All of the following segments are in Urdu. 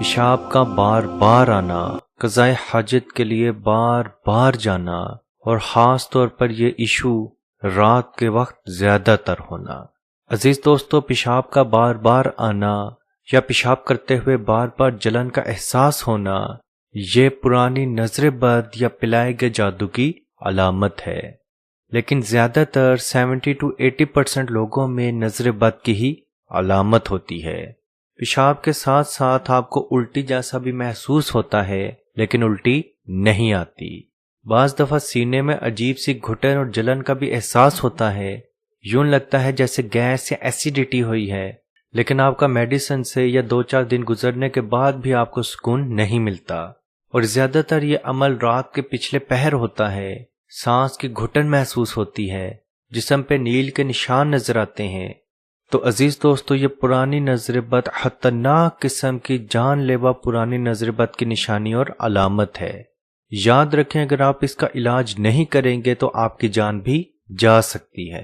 پیشاب کا بار بار آنا، قضائے حاجت کے لیے بار بار جانا، اور خاص طور پر یہ ایشو رات کے وقت زیادہ تر ہونا۔ عزیز دوستو، پیشاب کا بار بار آنا یا پیشاب کرتے ہوئے بار بار جلن کا احساس ہونا، یہ پرانی نظر بد یا پلائے گئے جادو کی علامت ہے۔ لیکن زیادہ تر 70 to 80% لوگوں میں نظر بد کی ہی علامت ہوتی ہے۔ پیشاب کے ساتھ ساتھ آپ کو الٹی جیسا بھی محسوس ہوتا ہے، لیکن الٹی نہیں آتی۔ بعض دفعہ سینے میں عجیب سی گھٹن اور جلن کا بھی احساس ہوتا ہے، یوں لگتا ہے جیسے گیس یا ایسیڈیٹی ہوئی ہے، لیکن آپ کا میڈیسن سے یا 2-4 دن گزرنے کے بعد بھی آپ کو سکون نہیں ملتا۔ اور زیادہ تر یہ عمل رات کے پچھلے پہر ہوتا ہے۔ سانس کی گھٹن محسوس ہوتی ہے، جسم پہ نیل کے نشان نظر آتے ہیں۔ تو عزیز دوستو، یہ پرانی نظر بد خطرناک قسم کی جان لیوا پرانی نظر بد کی نشانی اور علامت ہے۔ یاد رکھیں، اگر آپ اس کا علاج نہیں کریں گے تو آپ کی جان بھی جا سکتی ہے،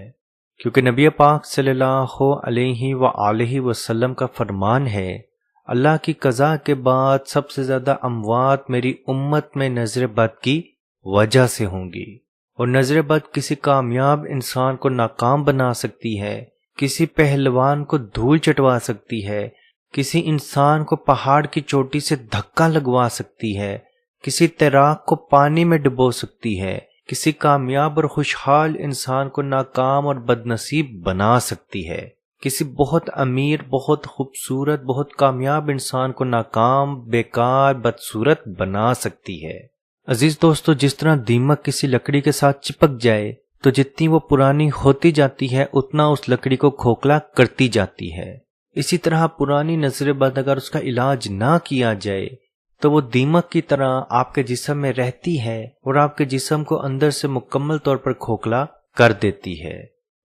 کیونکہ نبی پاک صلی اللہ علیہ وآلہ وسلم کا فرمان ہے، اللہ کی قضاء کے بعد سب سے زیادہ اموات میری امت میں نظر بد کی وجہ سے ہوں گی۔ اور نظر بد کسی کامیاب انسان کو ناکام بنا سکتی ہے، کسی پہلوان کو دھول چٹوا سکتی ہے، کسی انسان کو پہاڑ کی چوٹی سے دھکا لگوا سکتی ہے، کسی تیراک کو پانی میں ڈبو سکتی ہے، کسی کامیاب اور خوشحال انسان کو ناکام اور بد نصیب بنا سکتی ہے، کسی بہت امیر، بہت خوبصورت، بہت کامیاب انسان کو ناکام، بیکار، بدصورت بنا سکتی ہے۔ عزیز دوستو، جس طرح دیمک کسی لکڑی کے ساتھ چپک جائے تو جتنی وہ پرانی ہوتی جاتی ہے اتنا اس لکڑی کو کھوکھلا کرتی جاتی ہے، اسی طرح پرانی نظر بد اگر اس کا علاج نہ کیا جائے تو وہ دیمک کی طرح آپ کے جسم میں رہتی ہے اور آپ کے جسم کو اندر سے مکمل طور پر کھوکھلا کر دیتی ہے۔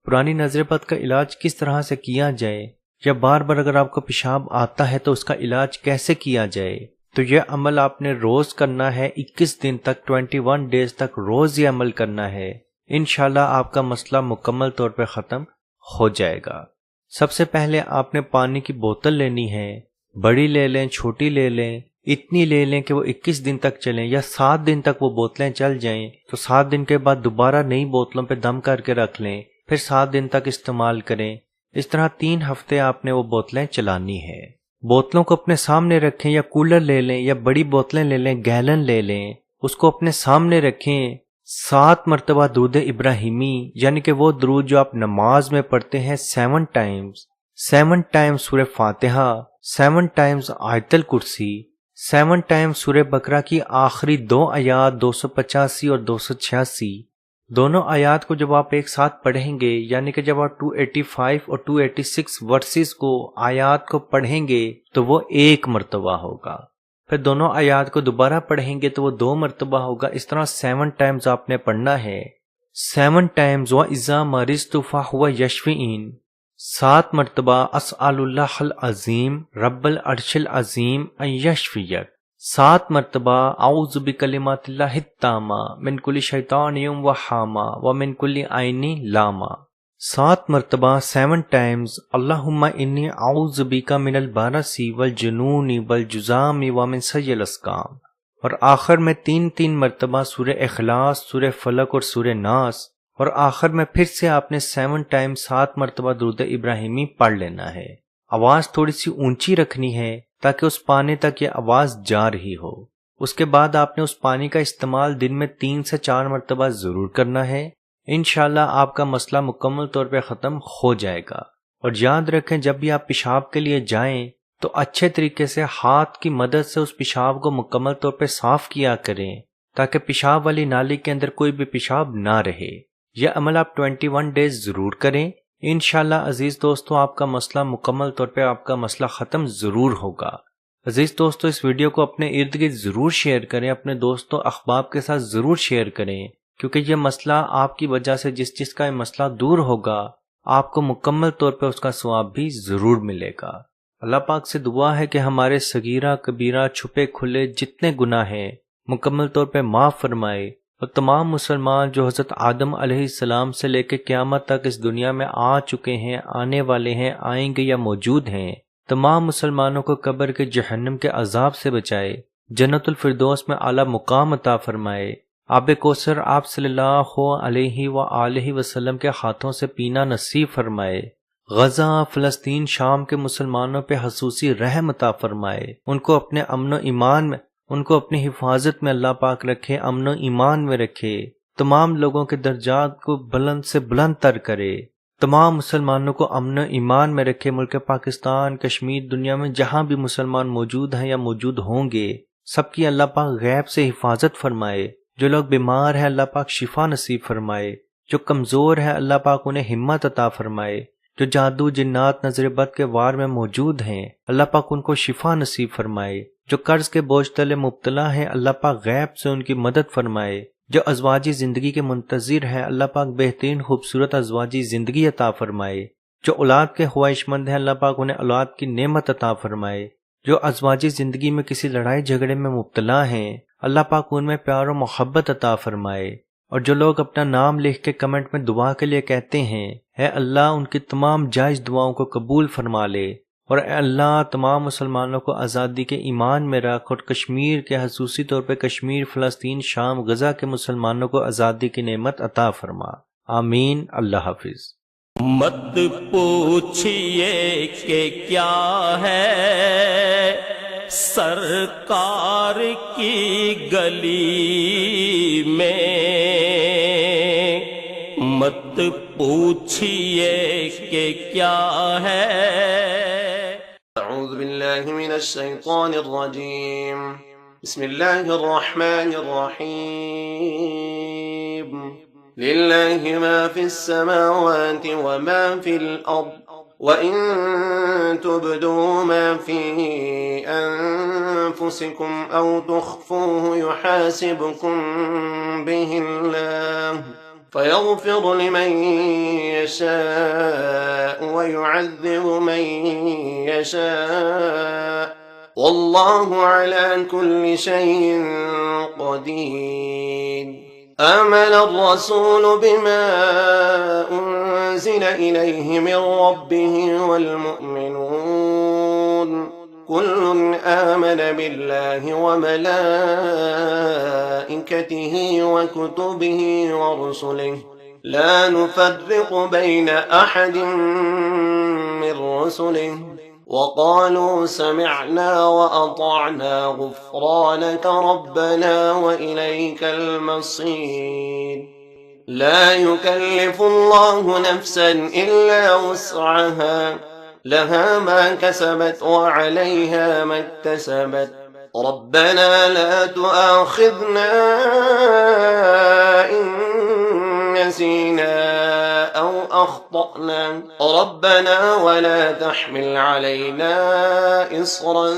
پرانی نظر بد کا علاج کس طرح سے کیا جائے، یا بار بار اگر آپ کو پیشاب آتا ہے تو اس کا علاج کیسے کیا جائے، تو یہ عمل آپ نے روز کرنا ہے، 21 دن تک، 21 ڈیز تک روز یہ عمل کرنا ہے۔ انشاءاللہ آپ کا مسئلہ مکمل طور پہ ختم ہو جائے گا۔ سب سے پہلے آپ نے پانی کی بوتل لینی ہے، بڑی لے لیں، چھوٹی لے لیں، اتنی لے لیں کہ وہ 21 دن تک چلیں، یا 7 دن تک وہ بوتلیں چل جائیں تو 7 دن کے بعد دوبارہ نئی بوتلوں پہ دم کر کے رکھ لیں، پھر 7 دن تک استعمال کریں۔ اس طرح 3 ہفتے آپ نے وہ بوتلیں چلانی ہے۔ بوتلوں کو اپنے سامنے رکھیں، یا کولر لے لیں، یا بڑی بوتلیں لے لیں، گیلن لے لیں، اس کو اپنے سامنے رکھیں۔ 7 مرتبہ درود ابراہیمی، یعنی کہ وہ درود جو آپ نماز میں پڑھتے ہیں 7 ٹائمز، 7 ٹائمز سورہ فاتحہ، 7 ٹائمز آیت الکرسی، 7 ٹائمز سورہ بقرہ کی آخری 2 آیات 285 اور 286۔ دونوں آیات کو جب آپ ایک ساتھ پڑھیں گے، یعنی کہ جب آپ 285 اور 286 ورسز کو، آیات کو پڑھیں گے تو وہ 1 مرتبہ ہوگا، پھر دونوں آیات کو دوبارہ پڑھیں گے تو وہ 2 مرتبہ ہوگا۔ اس طرح 7 ٹائمز آپ نے پڑھنا ہے۔ 7 ٹائمز وَإِذَا مَرِضْتُ فَهُوَ يَشْفِينِ، 7 مرتبہ اسأل اللہ العظیم رب العرش العظیم ان یشفیک، 7 مرتبہ اعوذ بکلمات اللہ التامہ من کل شیطان وہامہ ومن کل عین لامہ، 7 مرتبہ 7 ٹائمز اللہم انی اعوذ بک من البرص والجنون والجذام ومن سیء الاسقام، اور آخر میں 3 مرتبہ سورہ اخلاص، سورہ فلق اور سورہ ناس، اور آخر میں پھر سے آپ نے 7 ٹائم 7 مرتبہ درود ابراہیمی پڑھ لینا ہے۔ آواز تھوڑی سی اونچی رکھنی ہے تاکہ اس پانی تک یہ آواز جا رہی ہو۔ اس کے بعد آپ نے اس پانی کا استعمال دن میں 3 سے 4 مرتبہ ضرور کرنا ہے۔ انشاءاللہ آپ کا مسئلہ مکمل طور پہ ختم ہو جائے گا۔ اور یاد رکھیں، جب بھی آپ پیشاب کے لیے جائیں تو اچھے طریقے سے ہاتھ کی مدد سے اس پیشاب کو مکمل طور پہ صاف کیا کریں تاکہ پیشاب والی نالی کے اندر کوئی بھی پیشاب نہ رہے۔ یہ عمل آپ 21 ڈیز ضرور کریں۔ انشاءاللہ عزیز دوستو، آپ کا مسئلہ مکمل طور پہ آپ کا مسئلہ ختم ضرور ہوگا۔ عزیز دوستو، اس ویڈیو کو اپنے ارد گرد ضرور شیئر کریں، اپنے دوستوں احباب کے ساتھ ضرور شیئر کریں، کیونکہ یہ مسئلہ آپ کی وجہ سے جس کا یہ مسئلہ دور ہوگا، آپ کو مکمل طور پہ اس کا ثواب بھی ضرور ملے گا۔ اللہ پاک سے دعا ہے کہ ہمارے صغیرہ کبیرہ چھپے کھلے جتنے گناہ ہیں مکمل طور پہ معاف فرمائے، اور تمام مسلمان جو حضرت آدم علیہ السلام سے لے کے قیامت تک اس دنیا میں آ چکے ہیں، آنے والے ہیں، آئیں گے یا موجود ہیں، تمام مسلمانوں کو قبر کے جہنم کے عذاب سے بچائے، جنت الفردوس میں اعلیٰ مقام عطا فرمائے، آب کوثر آپ صلی اللہ علیہ وآلہ وسلم کے ہاتھوں سے پینا نصیب فرمائے، غزہ، فلسطین، شام کے مسلمانوں پہ خصوصی رحم عطا فرمائے، ان کو اپنے امن و ایمان میں، ان کو اپنی حفاظت میں اللہ پاک رکھے، امن و ایمان میں رکھے، تمام لوگوں کے درجات کو بلند سے بلند تر کرے، تمام مسلمانوں کو امن و ایمان میں رکھے، ملک پاکستان، کشمیر، دنیا میں جہاں بھی مسلمان موجود ہیں یا موجود ہوں گے، سب کی اللہ پاک غیب سے حفاظت فرمائے، جو لوگ بیمار ہیں اللہ پاک شفا نصیب فرمائے، جو کمزور ہے اللہ پاک انہیں ہمت عطا فرمائے، جو جادو، جنات، نظر بد کے وار میں موجود ہیں اللہ پاک ان کو شفا نصیب فرمائے، جو قرض کے بوجھ تلے مبتلا ہیں اللہ پاک غیب سے ان کی مدد فرمائے، جو ازواجی زندگی کے منتظر ہیں اللہ پاک بہترین خوبصورت ازواجی زندگی عطا فرمائے، جو اولاد کے خواہش مند ہیں اللہ پاک انہیں اولاد کی نعمت عطا فرمائے، جو ازواجی زندگی میں کسی لڑائی جھگڑے میں مبتلا ہیں اللہ پاک ان میں پیار و محبت عطا فرمائے، اور جو لوگ اپنا نام لکھ کے کمنٹ میں دعا کے لیے کہتے ہیں اے اللہ ان کی تمام جائز دعاؤں کو قبول فرما لے، اور اے اللہ تمام مسلمانوں کو آزادی کے ایمان میں رکھ، اور کشمیر کے خصوصی طور پہ کشمیر، فلسطین، شام، غزہ کے مسلمانوں کو آزادی کی نعمت عطا فرما، آمین۔ اللہ حافظ۔ مت پوچھئے کہ کیا ہے سرکار کی گلی میں، مت پوچھئے کہ کیا ہے۔ اعوذ باللہ من الشیطان الرجیم، بسم اللہ الرحمن الرحیم، للہ ما فی السماوات وما فی الارض وَإِن تُبْدُوا مَا فِي أَنفُسِكُمْ أَوْ تُخْفُوهُ يُحَاسِبْكُم بِهِ اللَّهُ فَيَغْفِرُ لِمَن يَشَاءُ وَيُعَذِّبُ مَن يَشَاءُ وَاللَّهُ عَلَى كُلِّ شَيْءٍ قَدِيرٌ۔ آمن الرسول بما أنزل إليه من ربه والمؤمنون كل آمن بالله وملائكته وكتبه ورسله لا نفرق بين أحد من رسله وقالوا سمعنا وأطعنا غفرانك ربنا وإليك المصير۔ لا يكلف الله نفسا إلا وسعها، لها ما كسبت وعليها ما اكتسبت، ربنا لا تؤاخذنا إن نسينا أو أخطأنا، ربنا ولا تحمل علينا إصرا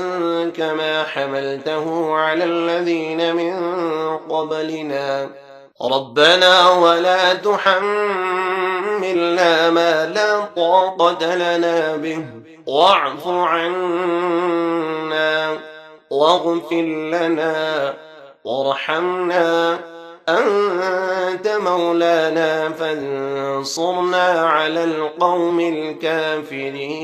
كما حملته على الذين من قبلنا، ربنا ولا تحملنا ما لا طاقة لنا به، واعف عنا واغفر لنا وارحمنا أنت مولانا فانصرنا على القوم الكافرين۔